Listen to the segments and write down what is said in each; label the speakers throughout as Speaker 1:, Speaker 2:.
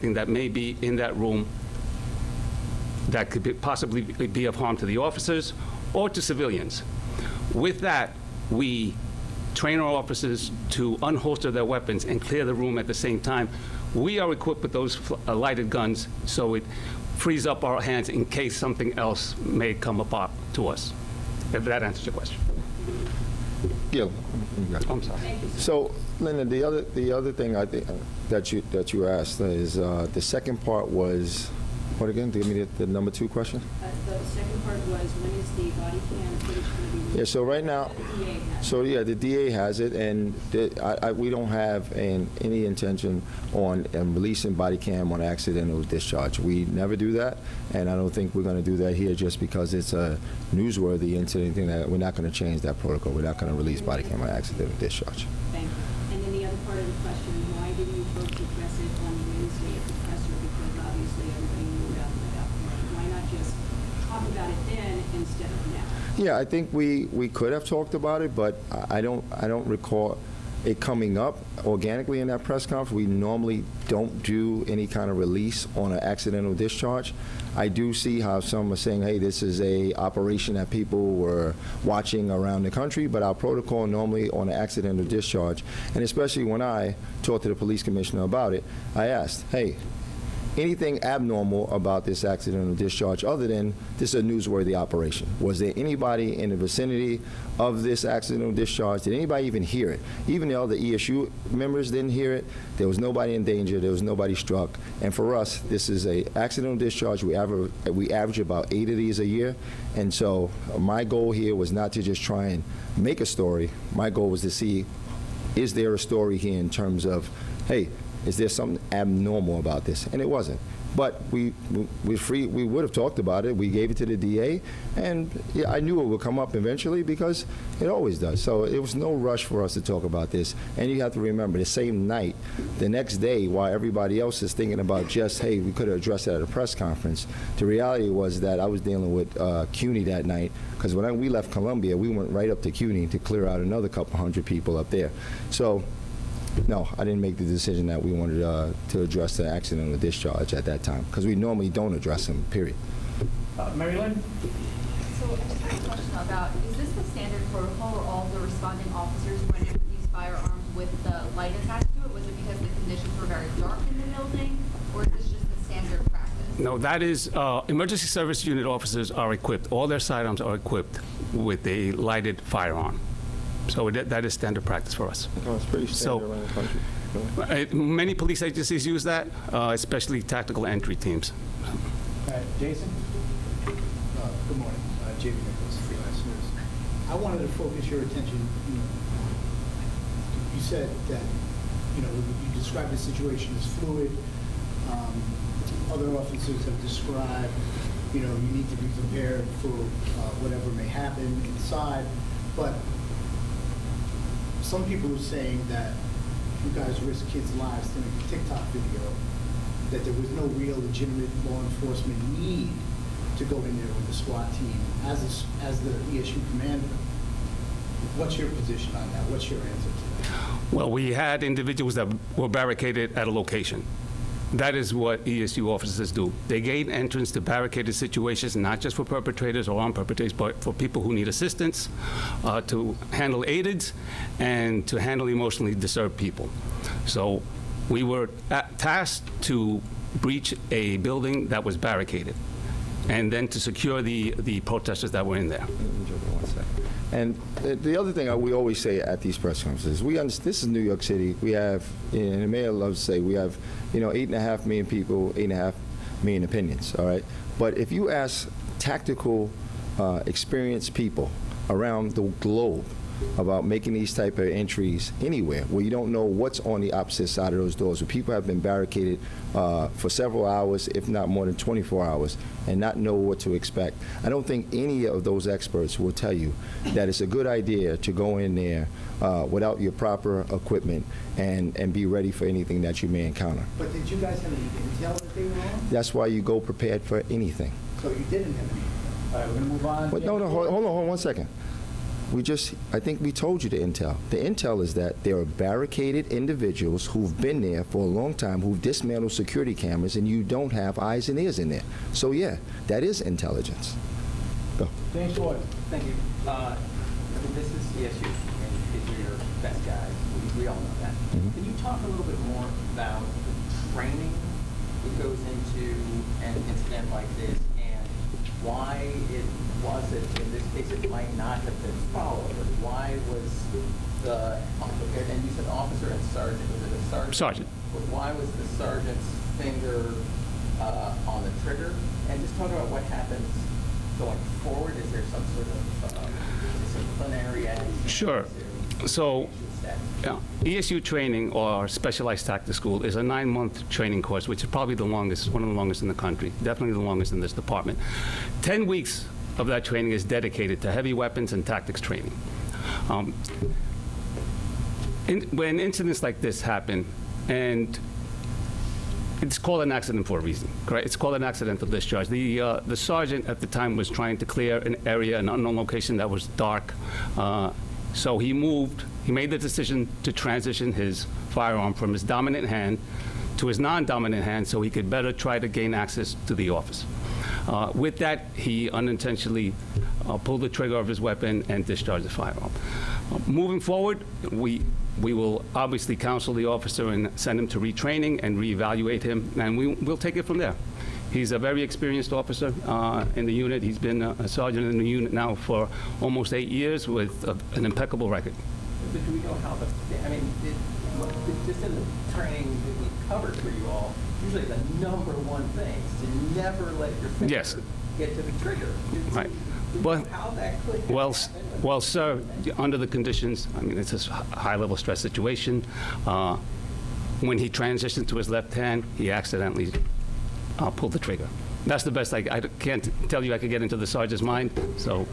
Speaker 1: that may be in that room that could possibly be of harm to the officers or to civilians. With that, we train our officers to unholster their weapons and clear the room at the same time. We are equipped with those lighted guns, so it frees up our hands in case something else may come apart to us. If that answers your question.
Speaker 2: Yeah.
Speaker 1: I'm sorry.
Speaker 2: So, Linda, the other thing I think that you asked is the second part was what again? Give me the number 2 question.
Speaker 3: The second part was, when is the body cam footage going to be released?
Speaker 2: Yeah. So right now,
Speaker 3: The DA has
Speaker 2: so yeah, the DA has it, and we don't have any intention on releasing body cam on accidental discharge. We never do that, and I don't think we're going to do that here just because it's a newsworthy incident. That we're not going to change that protocol. We're not going to release body cam on accidental discharge.
Speaker 3: Thank you. And then the other part of the question, why didn't you folks address it on Wednesday at the presser? Because obviously everybody knew about that point. Why not just talk about it then instead of now?
Speaker 2: Yeah, I think we could have talked about it, but I don't recall it coming up organically in that press conference. We normally don't do any kind of release on an accidental discharge. I do see how some are saying, hey, this is a operation that people were watching around the country, but our protocol normally on an accidental discharge, and especially when I talked to the police commissioner about it, I asked, hey, anything abnormal about this accidental discharge other than this is a newsworthy operation? Was there anybody in the vicinity of this accidental discharge? Did anybody even hear it? Even though the ESU members didn't hear it, there was nobody in danger, there was nobody struck. And for us, this is a accidental discharge. We average about 8 of these a year. And so my goal here was not to just try and make a story. My goal was to see, is there a story here in terms of, hey, is there something abnormal about this? And it wasn't. But we would have talked about it. We gave it to the DA, and yeah, I knew it would come up eventually because it always does. So it was no rush for us to talk about this. And you have to remember, the same night, the next day, while everybody else is thinking about just, hey, we could have addressed that at a press conference, the reality was that I was dealing with CUNY that night, because when we left Columbia, we went right up to CUNY to clear out another couple hundred people up there. So no, I didn't make the decision that we wanted to address the accidental discharge at that time, because we normally don't address them, period.
Speaker 4: Mary Lynn?
Speaker 5: So I just have a question about, is this the standard protocol where all the responding officers went in with these firearms with the light attached to it? Was it because the conditions were very dark in the building, or is this just the standard practice?
Speaker 1: No, that is, emergency service unit officers are equipped, all their sidearms are equipped with a lighted firearm. So that is standard practice for us.
Speaker 2: Oh, it's pretty standard around the country.
Speaker 1: Many police agencies use that, especially tactical entry teams.
Speaker 4: Jason?
Speaker 6: Good morning. J.B. Nicholas, Freelance News. I wanted to focus your attention, you said that, you described the situation as fluid. Other officers have described, you need to be prepared for whatever may happen inside. But some people are saying that you guys risk kids' lives to make a TikTok video, that there was no real legitimate law enforcement need to go in there with the SWAT team as the ESU commander. What's your position on that? What's your answer to that?
Speaker 1: Well, we had individuals that were barricaded at a location. That is what ESU officers do. They gain entrance to barricaded situations, not just for perpetrators or armed perpetrators, but for people who need assistance, to handle aids, and to handle emotionally disturbed people. So we were tasked to breach a building that was barricaded, and then to secure the protesters that were in there.
Speaker 2: And the other thing we always say at these press conferences, we understand this is New York City. We have, and the mayor loves to say, we have, 8.5 million people, 8.5 million opinions, all right? But if you ask tactical, experienced people around the globe about making these type of entries anywhere where you don't know what's on the opposite side of those doors, where people have been barricaded for several hours, if not more than 24 hours, and not know what to expect. I don't think any of those experts will tell you that it's a good idea to go in there without your proper equipment and be ready for anything that you may encounter.
Speaker 6: But did you guys have any intel that they were on?
Speaker 2: That's why you go prepared for anything.
Speaker 6: So you didn't have any intel?
Speaker 4: All right, we're going to move on.
Speaker 2: But no, hold on 1 second. I think we told you the intel. The intel is that there are barricaded individuals who've been there for a long time, who've dismantled security cameras, and you don't have eyes and ears in there. So yeah, that is intelligence. Go.
Speaker 4: James Ward.
Speaker 7: Thank you. I mean, this is ESU, and these are your best guys. We all know that.
Speaker 2: Mhm.
Speaker 7: Can you talk a little bit more about the training that goes into an incident like this, and why it wasn't, in this case, it might not have been followed, or why was and you said officer and sergeant, was it a sergeant?
Speaker 1: Sergeant.
Speaker 7: But why was the sergeant's finger on the trigger? And just talk about what happens going forward. Is there some sort of disciplinary action?
Speaker 1: Sure. So, ESU training, or Specialized Tactics School, is a 9-month training course, which is probably the longest, one of the longest in the country, definitely the longest in this department. 10 weeks of that training is dedicated to heavy weapons and tactics training. When incidents like this happen, and it's called an accident for a reason, correct? It's called an accidental discharge. The sergeant at the time was trying to clear an area, an unknown location that was dark. So he made the decision to transition his firearm from his dominant hand to his non-dominant hand so he could better try to gain access to the office. With that, he unintentionally pulled the trigger of his weapon and discharged the firearm. Moving forward, we will obviously counsel the officer and send him to retraining and reevaluate him, and we'll take it from there. He's a very experienced officer in the unit. He's been a sergeant in the unit now for almost 8 years with an impeccable record.
Speaker 7: But do we know how just in the training that we covered for you all, usually the number one thing is to never let your finger
Speaker 1: Yes.
Speaker 7: get to the trigger.
Speaker 1: Right.
Speaker 7: Do we know how that could happen?
Speaker 1: Well, sir, under the conditions, I mean, it's a high-level stress situation. When he transitioned to his left hand, he accidentally pulled the trigger. That's the best. I can't tell you I could get into the sergeant's mind, so.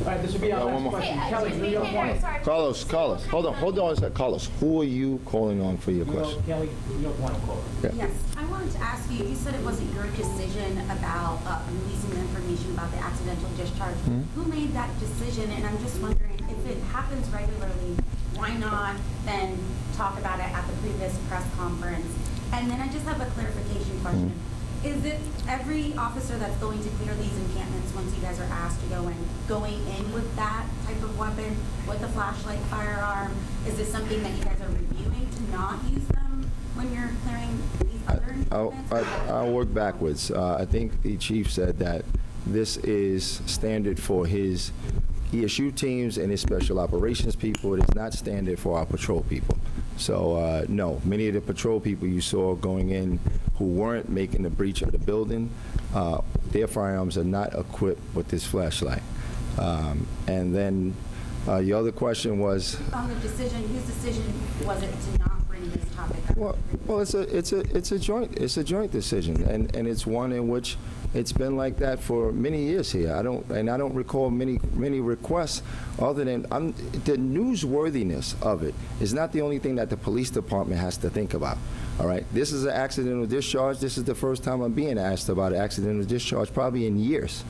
Speaker 4: All right, this will be our
Speaker 2: one
Speaker 4: last
Speaker 2: more.
Speaker 4: question. Kelly, New York One.
Speaker 2: Carlos, hold on a second. Carlos, who are you calling on for your question?
Speaker 4: Kelly, New York One will call her.
Speaker 2: Yeah.
Speaker 8: Yes, I wanted to ask you, you said it wasn't your decision about releasing the information about the accidental discharge. Who made that decision? And I'm just wondering, if it happens regularly, why not then talk about it at the previous press conference? And then I just have a clarification question. Is it every officer that's going to clear these encampments once you guys are asked to going in with that type of weapon, with a flashlight firearm? Is this something that you guys are reviewing to not use them when you're clearing these other encampments?
Speaker 2: I'll work backwards. I think the chief said that this is standard for his ESU teams and his special operations people. It is not standard for our patrol people. So no, many of the patrol people you saw going in who weren't making the breach of the building, their firearms are not equipped with this flashlight. And then your other question was?
Speaker 8: On the decision, whose decision was it to not bring this topic up?
Speaker 2: Well, it's a joint decision, and it's one in which it's been like that for many years here. I don't recall many requests other than the newsworthiness of it is not the only thing that the police department has to think about. All right, this is an accidental discharge. This is the first time I'm being asked about an accidental discharge probably in years.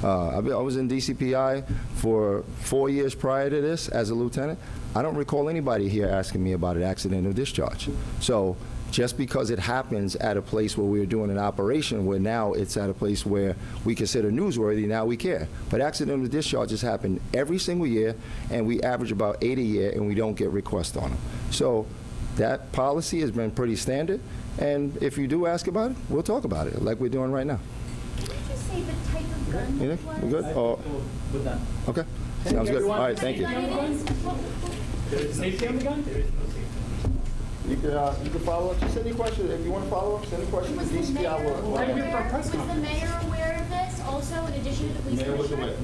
Speaker 2: I was in DCPI for 4 years prior to this as a lieutenant. I don't recall anybody here asking me about an accidental discharge. So just because it happens at a place where we're doing an operation where now it's at a place where we consider newsworthy, now we care. But accidental discharges happen every single year, and we average about 8 a year, and we don't get requests on them. So that policy has been pretty standard, and if you do ask about it, we'll talk about it, like we're doing right now.
Speaker 9: Did you just say the type of gun
Speaker 2: You
Speaker 9: it
Speaker 2: think?
Speaker 9: was?
Speaker 2: We good? Oh,
Speaker 4: We're done.
Speaker 2: okay. Sounds good. All right, thank you.
Speaker 9: Gun it is?
Speaker 4: Safety on the gun?
Speaker 2: You can follow up. Just send any questions. If you want to follow up, send a question to
Speaker 9: Was the
Speaker 2: DCPI.
Speaker 9: mayor
Speaker 2: We'll-
Speaker 4: Why do you
Speaker 9: aware,
Speaker 4: get for a press
Speaker 9: was the
Speaker 4: conference?
Speaker 9: mayor aware of this also, in addition to the police
Speaker 2: Mayor was
Speaker 9: commissioner?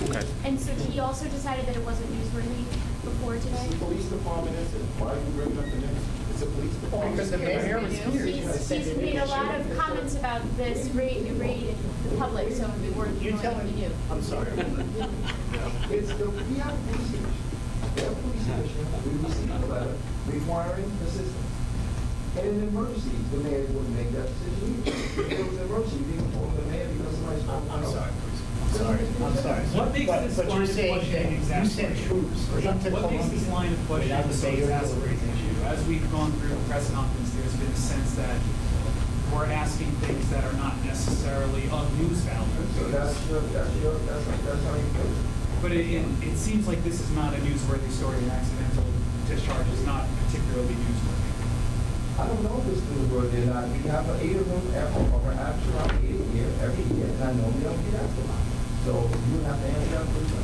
Speaker 2: aware.
Speaker 9: And so he also decided that it wasn't newsworthy before today?
Speaker 2: The police department is it. Why are you bringing up the name? It's a police department.
Speaker 4: Because the mayor was here.
Speaker 9: He's made a lot of comments about this raid the public, so we weren't
Speaker 6: You're
Speaker 9: knowing
Speaker 6: telling
Speaker 9: he
Speaker 6: me,
Speaker 9: knew.
Speaker 6: I'm sorry.
Speaker 2: We have a police commissioner. We have a police commissioner. We received a letter requiring assistance. And in an emergency, the mayor wouldn't make that decision either. If there was an emergency, you didn't inform the mayor because somebody's.
Speaker 6: I'm sorry, please. I'm sorry.
Speaker 4: What makes this
Speaker 6: But
Speaker 4: line
Speaker 6: you're
Speaker 4: of
Speaker 6: saying
Speaker 4: questioning
Speaker 6: that you sent
Speaker 4: exasperating?
Speaker 6: troops into
Speaker 4: What makes this
Speaker 6: Columbia
Speaker 4: line of questioning
Speaker 6: without the
Speaker 4: so
Speaker 6: mayor
Speaker 4: exasperating to you? As we've gone through the press conference, there's been a sense that we're asking things that are not necessarily of news value.
Speaker 10: So that's how you feel.
Speaker 4: But it seems like this is not a newsworthy story. An accidental discharge is not particularly newsworthy.
Speaker 10: I don't know if it's newsworthy or not. We have 8 of them over action around 8 a year, every year, and I normally don't get asked about it. So you would have to answer that question.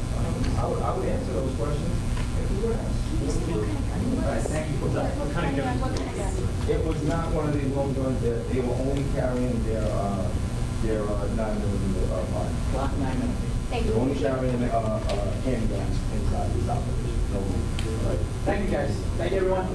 Speaker 10: I would answer those questions if we were asked. Right, thank you for that.
Speaker 4: What kind of
Speaker 10: It was not one of these long guns that they were only carrying their 9mm body.
Speaker 4: Glock 9mm.
Speaker 9: Thank
Speaker 10: They're only
Speaker 9: you.
Speaker 10: carrying handguns inside this operation. No, right.
Speaker 4: Thank you, guys. Thank you, everyone.